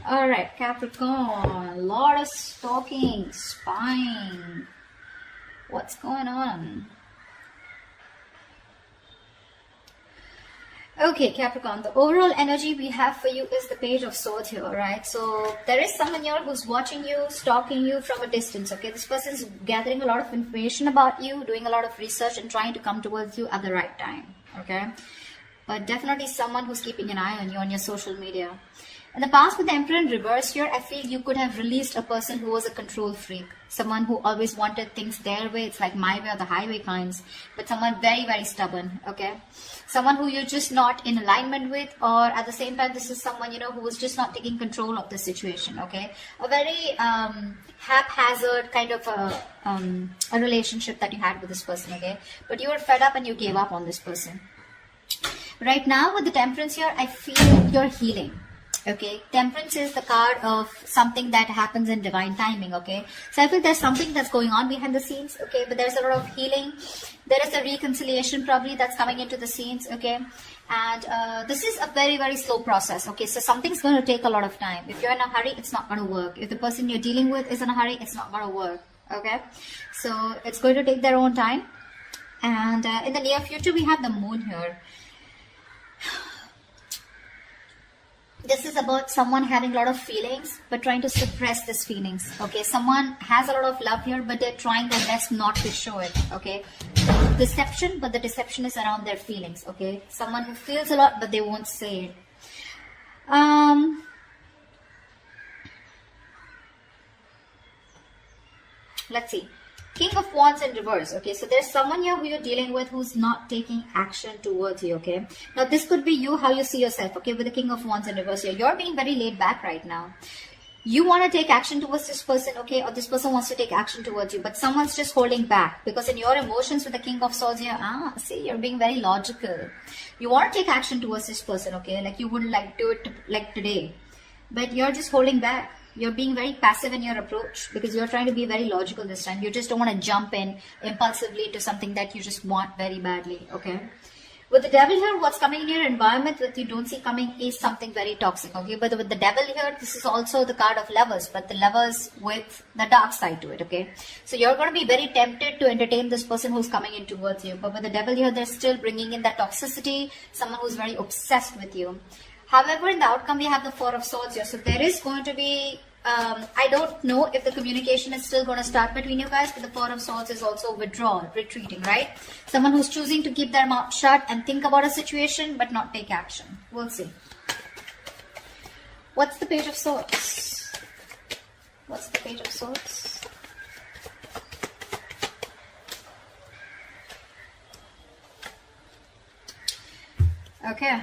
All right, Capricorn, lot of stalking, spying. What's going on? Okay, Capricorn, the overall energy we have for you is the Page of Swords here, right? So there is someone here who's watching you, stalking you from a distance, okay? This person's gathering a lot of information about you, doing a lot of research and trying to come towards you at the right time, okay? But definitely someone who's keeping an eye on you on your social media. In the past, with the Emperor in reverse here, I feel you could have released a person who was a control freak. Someone who always wanted things their way. It's like my way or the highway kinds. But someone very, very stubborn, okay? Someone who you're just not in alignment with, or at the same time, this is someone, who was just not taking control of the situation, okay? A very haphazard kind of a relationship that you had with this person, okay? But you were fed up and you gave up on this person. Right now, with the Temperance here, I feel you're healing. Okay, Temperance is the card of something that happens in divine timing, okay? So I feel there's something that's going on behind the scenes, okay? But there's a lot of healing. There is a reconciliation probably that's coming into the scenes, okay? And this is a very, very slow process, okay? So something's going to take a lot of time. If you're in a hurry, it's not going to work. If the person you're dealing with is in a hurry, it's not going to work, okay? So it's going to take their own time. And in the near future, we have the Moon here. This is about someone having a lot of feelings, but trying to suppress these feelings, okay? Someone has a lot of love here, but they're trying their best not to show it, okay? Deception, but the deception is around their feelings, okay? Someone who feels a lot, but they won't say it. Let's see. King of Wands in reverse, okay? So there's someone here who you're dealing with who's not taking action towards you, okay? Now, this could be you, how you see yourself, okay? With the King of Wands in reverse here. You're being very laid back right now. You want to take action towards this person, okay? Or this person wants to take action towards you, but someone's just holding back. Because in your emotions with the King of Swords here, see, you're being very logical. You want to take action towards this person, okay? Like you wouldn't like do it like today. But you're just holding back. You're being very passive in your approach because you're trying to be very logical this time. You just don't want to jump in impulsively to something that you just want very badly, okay? With the Devil here, what's coming in your environment that you don't see coming is something very toxic, okay? But with the Devil here, this is also the card of Lovers, but the Lovers with the dark side to it, okay? So you're going to be very tempted to entertain this person who's coming in towards you. But with the Devil here, they're still bringing in that toxicity, someone who's very obsessed with you. However, in the outcome, we have the Four of Swords here. So there is going to be, I don't know if the communication is still going to start between you guys, but the Four of Swords is also withdrawal, retreating, right? Someone who's choosing to keep their mouth shut and think about a situation, but not take action. We'll see. What's the Page of Swords? What's the Page of Swords? Okay.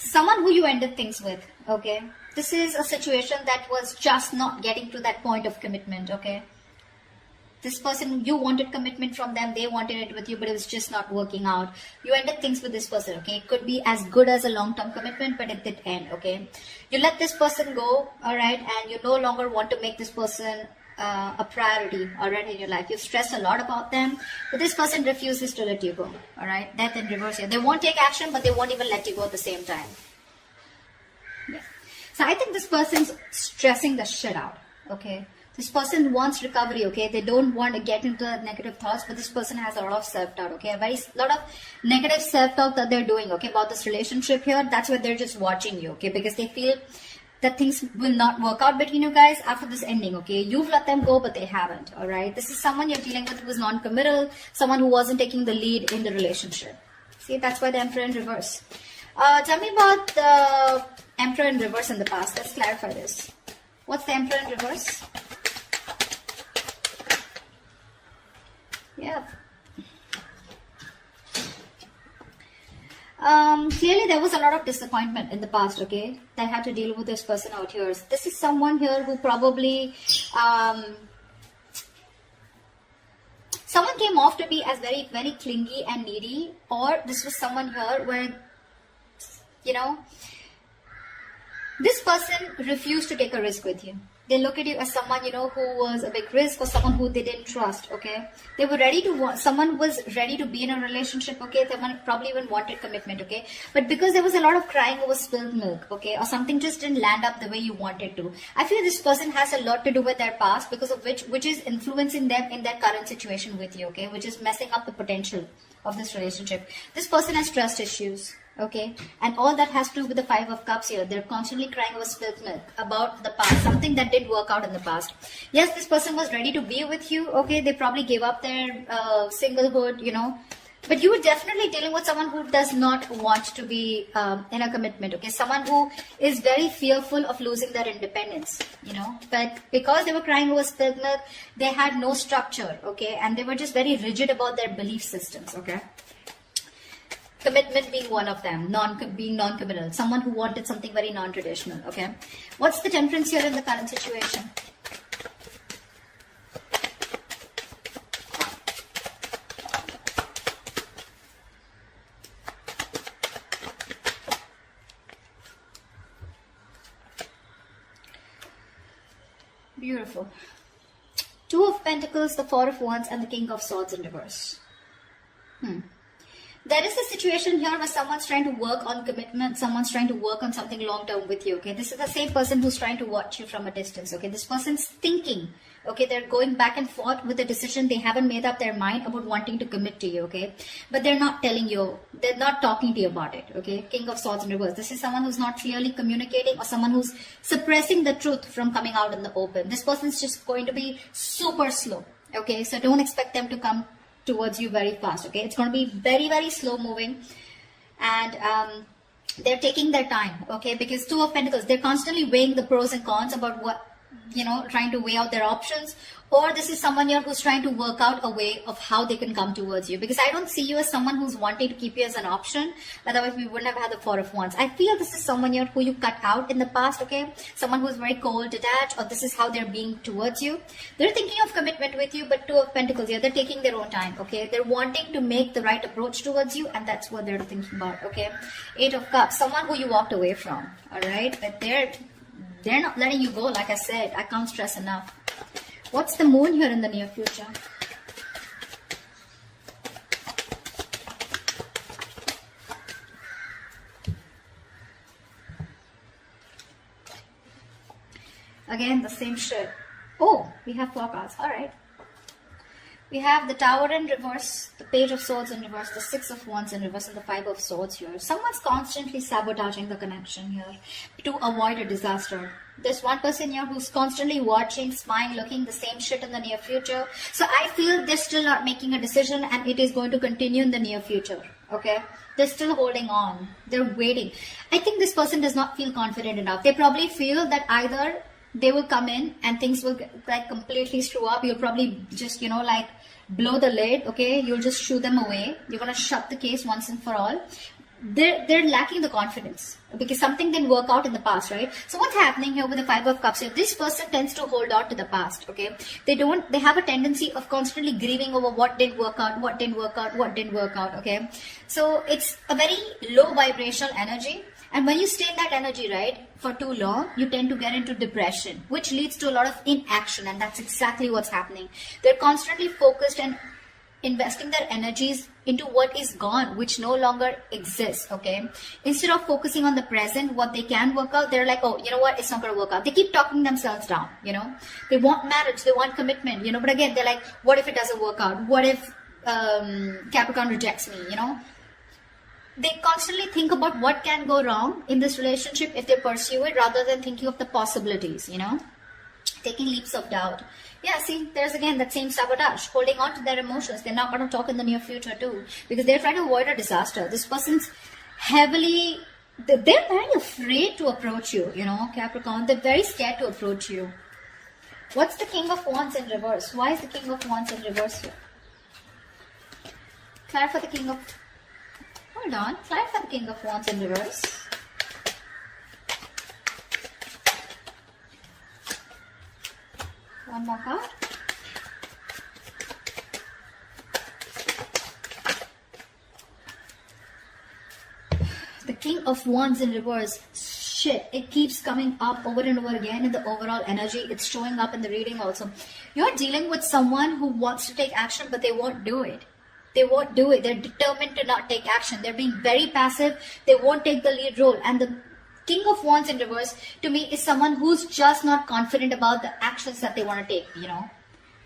Someone who you ended things with, okay? This is a situation that was just not getting to that point of commitment, okay? This person, you wanted commitment from them, they wanted it with you, but it was just not working out. You ended things with this person, okay? It could be as good as a long-term commitment, but it did end, okay? You let this person go, all right? And you no longer want to make this person a priority, all right, in your life. You've stressed a lot about them, but this person refuses to let you go, all right? Death in reverse here. They won't take action, but they won't even let you go at the same time. Yeah. So I think this person's stressing the shit out, okay? This person wants recovery, okay? They don't want to get into negative thoughts, but this person has a lot of self-doubt, okay? A lot of negative self-talk that they're doing, okay, about this relationship here. That's why they're just watching you, okay? Because they feel that things will not work out between you guys after this ending, okay? You've let them go, but they haven't, all right? This is someone you're dealing with who is non-committal, someone who wasn't taking the lead in the relationship. See, that's why the Emperor in reverse. Tell me about the Emperor in reverse in the past. Let's clarify this. What's the Emperor in reverse? Yeah. Clearly there was a lot of disappointment in the past, okay? That had to deal with this person out here. This is someone here who probably, someone came off to be as very, very clingy and needy, or this was someone here where, This person refused to take a risk with you. They look at you as someone, you know, who was a big risk, or someone who they didn't trust, okay? They were ready to, someone was ready to be in a relationship, okay? They probably even wanted commitment, okay? But because there was a lot of crying over spilled milk, okay? Or something just didn't land up the way you wanted to. I feel this person has a lot to do with their past, because of which is influencing them in their current situation with you, okay? Which is messing up the potential of this relationship. This person has trust issues. Okay, and all that has to do with the Five of Cups here. They're constantly crying over spilled milk about the past, something that didn't work out in the past. Yes, this person was ready to be with you. Okay, they probably gave up their singlehood, you know. But you were definitely dealing with someone who does not want to be in a commitment. Okay, someone who is very fearful of losing their independence, you know. But because they were crying over spilled milk, they had no structure. Okay, and they were just very rigid about their belief systems. Okay. Commitment being one of them, being non-committal, someone who wanted something very non-traditional, okay? What's the Temperance here in the current situation? Beautiful. Two of Pentacles, the Four of Wands, and the King of Swords in reverse. There is a situation here where someone's trying to work on commitment, someone's trying to work on something long-term with you, okay? This is the same person who's trying to watch you from a distance, okay? This person's thinking, okay? They're going back and forth with a decision. They haven't made up their mind about wanting to commit to you, okay? But they're not telling you, they're not talking to you about it, okay? King of Swords in reverse. This is someone who's not clearly communicating, or someone who's suppressing the truth from coming out in the open. This person's just going to be super slow, okay? So don't expect them to come towards you very fast, okay? It's going to be very, very slow moving, and they're taking their time, okay? Because Two of Pentacles, they're constantly weighing the pros and cons about what, you know, trying to weigh out their options. Or this is someone here who's trying to work out a way of how they can come towards you. Because I don't see you as someone who's wanting to keep you as an option. Otherwise, we wouldn't have had the Four of Wands. I feel this is someone here who you cut out in the past, okay? Someone who's very cold, detached, or this is how they're being towards you. They're thinking of commitment with you, but Two of Pentacles here, they're taking their own time, okay? They're wanting to make the right approach towards you, and that's what they're thinking about, okay? Eight of Cups, someone who you walked away from, all right? But they're not letting you go, like I said. I can't stress enough. What's the Moon here in the near future? Again, the same shit. Oh, we have 4 cards. All right. We have the Tower in reverse, the Page of Swords in reverse, the Six of Wands in reverse, and the Five of Swords here. Someone's constantly sabotaging the connection here to avoid a disaster. There's one person here who's constantly watching, spying, looking the same shit in the near future. So I feel they're still not making a decision, and it is going to continue in the near future. Okay? They're still holding on. They're waiting. I think this person does not feel confident enough. They probably feel that either they will come in and things will like completely screw up. You'll probably just, you know, like blow the lid, okay? You'll just shoo them away. You're going to shut the case once and for all. They're lacking the confidence because something didn't work out in the past, right? So what's happening here with the Five of Cups here? This person tends to hold on to the past, okay? They have a tendency of constantly grieving over what didn't work out, what didn't work out, what didn't work out, okay? So it's a very low vibrational energy. And when you stay in that energy, right, for too long, you tend to get into depression, which leads to a lot of inaction. And that's exactly what's happening. They're constantly focused and investing their energies into what is gone, which no longer exists, okay? Instead of focusing on the present, what they can work out, they're like, oh, you know what, it's not going to work out. They keep talking themselves down, you know? They want marriage, they want commitment, you know? But again, they're like, what if it doesn't work out? What if Capricorn rejects me, you know? They constantly think about what can go wrong in this relationship if they pursue it, rather than thinking of the possibilities, you know? Taking leaps of doubt. Yeah, see, there's again that same sabotage, holding on to their emotions. They're not going to talk in the near future too, because they're trying to avoid a disaster. This person's they're very afraid to approach you, you know, Capricorn. They're very scared to approach you. What's the King of Wands in reverse? Why is the King of Wands in reverse here? Clarify the King of... Hold on. Clarify the King of Wands in reverse. One more card. The King of Wands in reverse. shit, it keeps coming up over and over again in the overall energy. It's showing up in the reading also. You're dealing with someone who wants to take action, but they won't do it. They won't do it. They're determined to not take action. They're being very passive. They won't take the lead role. And the King of Wands in reverse, to me, is someone who's just not confident about the actions that they want to take, you know.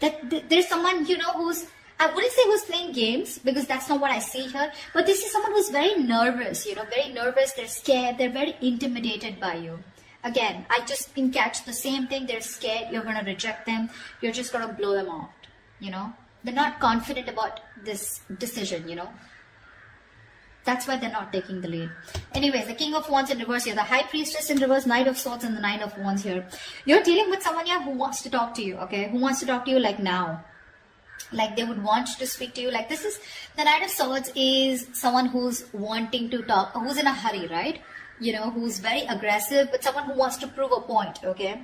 That there's someone, you know, who's, I wouldn't say who's playing games, because that's not what I see here, but this is someone who's very nervous, you know, very nervous. They're scared. They're very intimidated by you. Again, I just can catch the same thing. They're scared. You're going to reject them. You're just going to blow them out, you know. They're not confident about this decision, you know. That's why they're not taking the lead. Anyways, the King of Wands in reverse here, the High Priestess in reverse, Knight of Swords, and the Nine of Wands here. You're dealing with someone here who wants to talk to you, okay? Who wants to talk to you like now. Like they would want to speak to you. Like this is, the Knight of Swords is someone who's wanting to talk, who's in a hurry, right? You know, who's very aggressive, but someone who wants to prove a point, okay?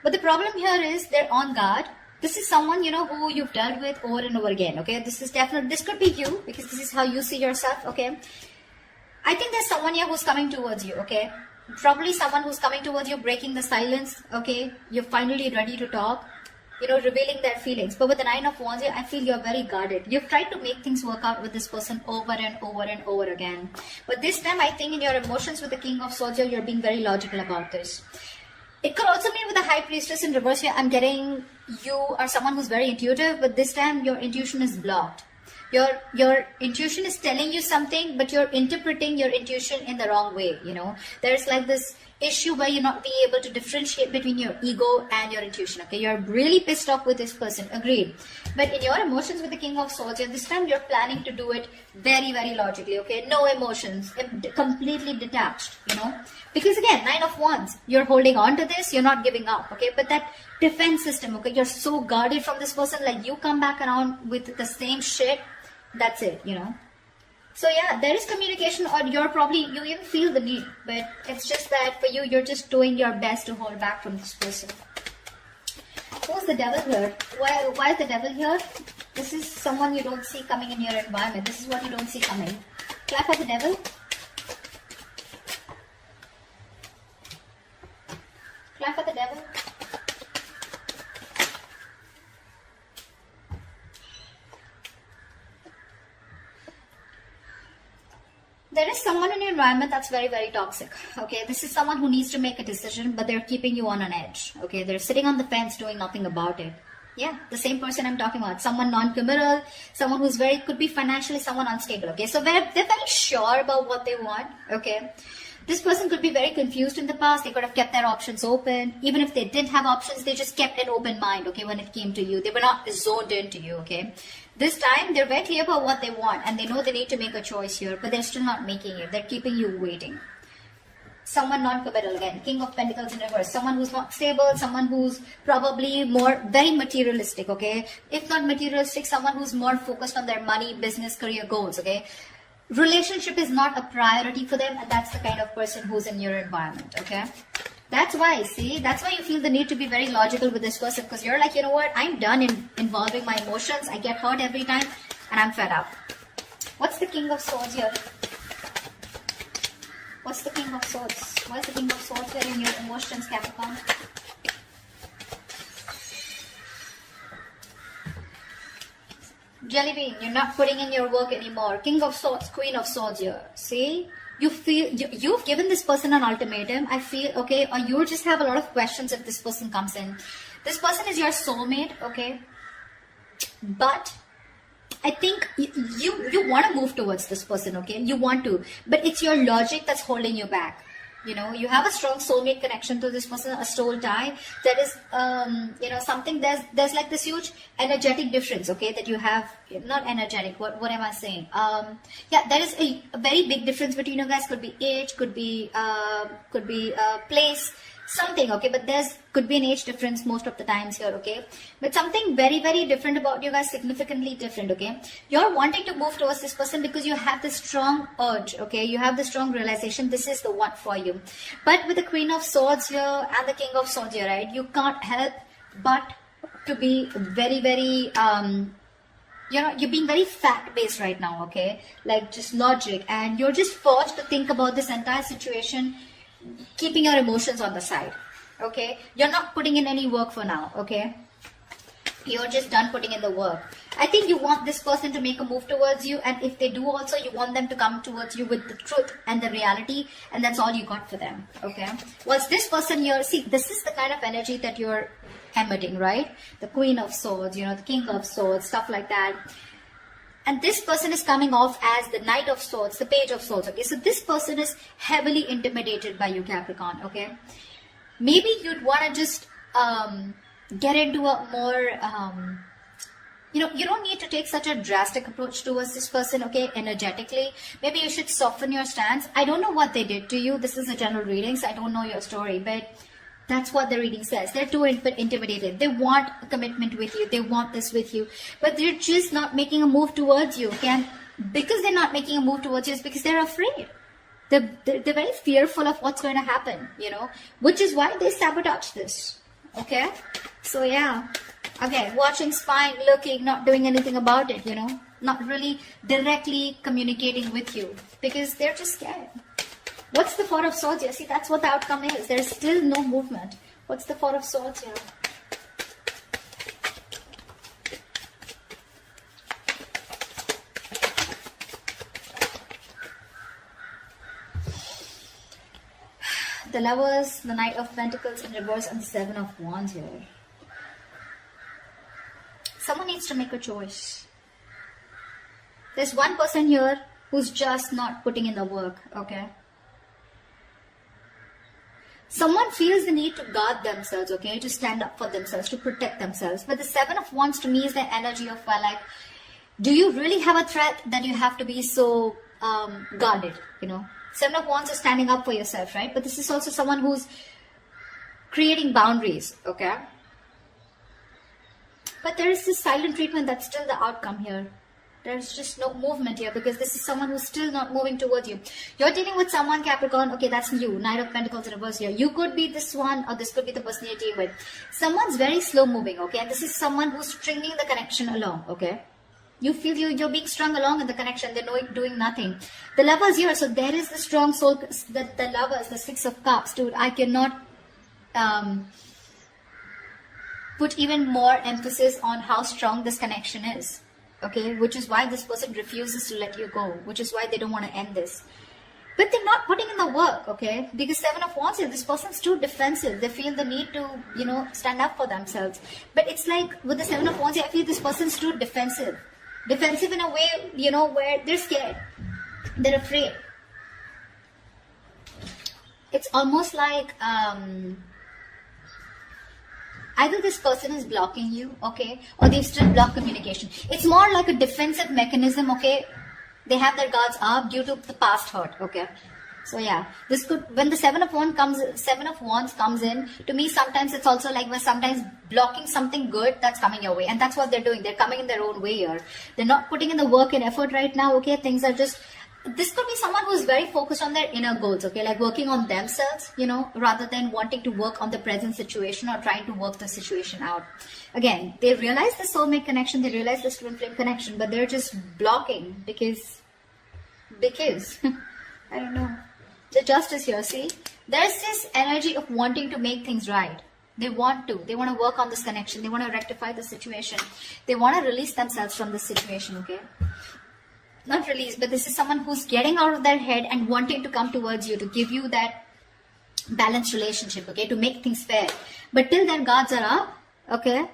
But the problem here is they're on guard. This is someone, you know, who you've dealt with over and over again, okay? This is definitely, this could be you, because this is how you see yourself, okay? I think there's someone here who's coming towards you, okay? Probably someone who's coming towards you, breaking the silence, okay? You're finally ready to talk, you know, revealing their feelings. But with the Nine of Wands here, I feel you're very guarded. You've tried to make things work out with this person over and over and over again. But this time, I think in your emotions with the King of Swords here, you're being very logical about this. It could also mean with the High Priestess in reverse here, I'm getting you are someone who's very intuitive, but this time your intuition is blocked. Your intuition is telling you something, but you're interpreting your intuition in the wrong way, you know. There's like this issue where you're not being able to differentiate between your ego and your intuition, okay? You're really pissed off with this person, agreed. But in your emotions with the King of Swords, this time you're planning to do it very, very logically, okay? No emotions, completely detached, you know? Because again, Nine of Wands, you're holding on to this, you're not giving up, okay? But that defense system, okay? You're so guarded from this person, like you come back around with the same shit, that's it, you know? So yeah, there is communication, or you even feel the need, but it's just that for you, you're just doing your best to hold back from this person. Who's the Devil here? Why is the Devil here? This is someone you don't see coming in your environment. This is what you don't see coming. Clap for the Devil. Clap for the Devil. There is someone in your environment that's very, very toxic, okay? This is someone who needs to make a decision, but they're keeping you on an edge, okay? They're sitting on the fence doing nothing about it. Yeah, the same person I'm talking about. Someone non-committal, someone who's could be financially someone unstable, okay? So they're very sure about what they want, okay? This person could be very confused in the past. They could have kept their options open. Even if they didn't have options, they just kept an open mind, okay, when it came to you. They were not zoned into you, okay? This time, they're very clear about what they want, and they know they need to make a choice here, but they're still not making it. They're keeping you waiting. Someone non-committal again, King of Pentacles in reverse. Someone who's not stable, someone who's probably very materialistic, okay? If not materialistic, someone who's more focused on their money, business, career goals, okay? Relationship is not a priority for them, and that's the kind of person who's in your environment, okay? That's why you feel the need to be very logical with this person, because you're like, you know what, I'm done involving my emotions. I get hurt every time, and I'm fed up. What's the King of Swords here? What's the King of Swords? Why is the King of Swords here in your emotions, Capricorn? Jelly bean, you're not putting in your work anymore. King of Swords, Queen of Swords here. See? You feel, you've given this person an ultimatum. I feel, okay, or you just have a lot of questions if this person comes in. This person is your soulmate, okay? But I think you want to move towards this person, okay? You want to. But it's your logic that's holding you back. You know, you have a strong soulmate connection to this person, a soul tie. That is, you know, something, there's like this huge energetic difference, okay, that you have. Not energetic, what am I saying? Yeah, there is a very big difference between you guys. Could be age, could be place, something, okay, but could be an age difference most of the times here, okay, but something very, very different about you guys, significantly different, okay. You're wanting to move towards this person because you have this strong urge, okay, you have the strong realization this is the one for you. But with the Queen of Swords here and the King of Swords here, right, you can't help but to be very, very you're being very fact-based right now, okay, like just logic, and you're just forced to think about this entire situation keeping your emotions on the side. Okay, you're not putting in any work for now. Okay, you're just done putting in the work. I think you want this person to make a move towards you, and if they do also, you want them to come towards you with the truth and the reality, and that's all you got for them. Okay, was this person here? See, this is the kind of energy that you're emitting, right? The Queen of Swords, you know, the King of Swords, stuff like that. And this person is coming off as the Knight of Swords, the Page of Swords. Okay, so this person is heavily intimidated by you, Capricorn. Okay, maybe you'd want to just get into a more you don't need to take such a drastic approach towards this person. Okay, energetically, maybe you should soften your stance. I don't know what they did to you. This is a general reading, so I don't know your story, but that's what the reading says. They're too intimidated. They want a commitment with you. They want this with you, but they're just not making a move towards you. Okay, and because they're not making a move towards you, it's because they're afraid. They're very fearful of what's going to happen, you know, which is why they sabotage this. Okay, so yeah, okay, watching, spying, looking, not doing anything about it, you know, not really directly communicating with you because they're just scared. What's the Four of Swords here? See, that's what the outcome is. There's still no movement. What's the Four of Swords here? The Lovers, the Knight of Pentacles in reverse, and the Seven of Wands here. Someone needs to make a choice. There's one person here who's just not putting in the work, okay? Someone feels the need to guard themselves, okay? To stand up for themselves, to protect themselves. But the Seven of Wands to me is the energy of, like, do you really have a threat that you have to be so guarded, you know? Seven of Wands is standing up for yourself, right? But this is also someone who's creating boundaries, okay? But there is this silent treatment that's still the outcome here. There's just no movement here because this is someone who's still not moving towards you. You're dealing with someone, Capricorn, okay, that's you. Knight of Pentacles in reverse here. You could be this one, or this could be the person you're dealing with. Someone's very slow moving, okay? And this is someone who's stringing the connection along, okay? You feel you're being strung along in the connection. They're doing nothing. The Lovers here. So there is the strong soul. The Lovers, the Six of Cups. Dude, I cannot put even more emphasis on how strong this connection is. Okay, which is why this person refuses to let you go. Which is why they don't want to end this. But they're not putting in the work, okay? Because Seven of Wands here, this person's too defensive. They feel the need to, you know, stand up for themselves. But it's like with the Seven of Wands here, I feel this person's too defensive. Defensive in a way, you know, where they're scared. They're afraid. It's almost like either this person is blocking you, okay, or they've still blocked communication. It's more like a defensive mechanism, okay. They have their guards up due to the past hurt, okay. So yeah, this could, when the Seven of Wands comes in, to me sometimes it's also like we're sometimes blocking something good that's coming your way. And that's what they're doing. They're coming in their own way here. They're not putting in the work and effort right now, okay. Things are just, this could be someone who's very focused on their inner goals, okay, like working on themselves, you know, rather than wanting to work on the present situation or trying to work the situation out. Again, they realize the soulmate connection, they realize this twin flame connection, but they're just blocking because I don't know. The Justice here, see, there's this energy of wanting to make things right. They want to work on this connection, they want to rectify the situation, they want to release themselves from this situation, okay. Not release, but this is someone who's getting out of their head and wanting to come towards you to give you that balanced relationship, okay, to make things fair. But till their guards are up, okay,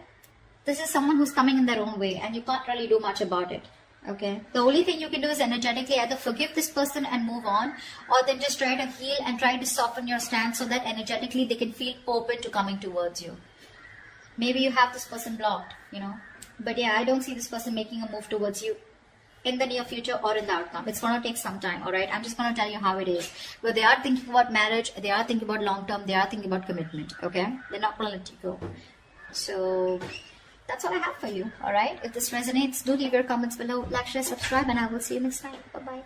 this is someone who's coming in their own way and you can't really do much about it, okay. The only thing you can do is energetically either forgive this person and move on, or then just try to heal and try to soften your stance so that energetically they can feel open to coming towards you. Maybe you have this person blocked, you know, but yeah, I don't see this person making a move towards you in the near future or in the outcome. It's going to take some time, alright? I'm just going to tell you how it is. But they are thinking about marriage, they are thinking about long term, they are thinking about commitment, okay? They're not going to let you go. So that's all I have for you, alright? If this resonates, do leave your comments below, like, share, subscribe, and I will see you next time. Bye-bye.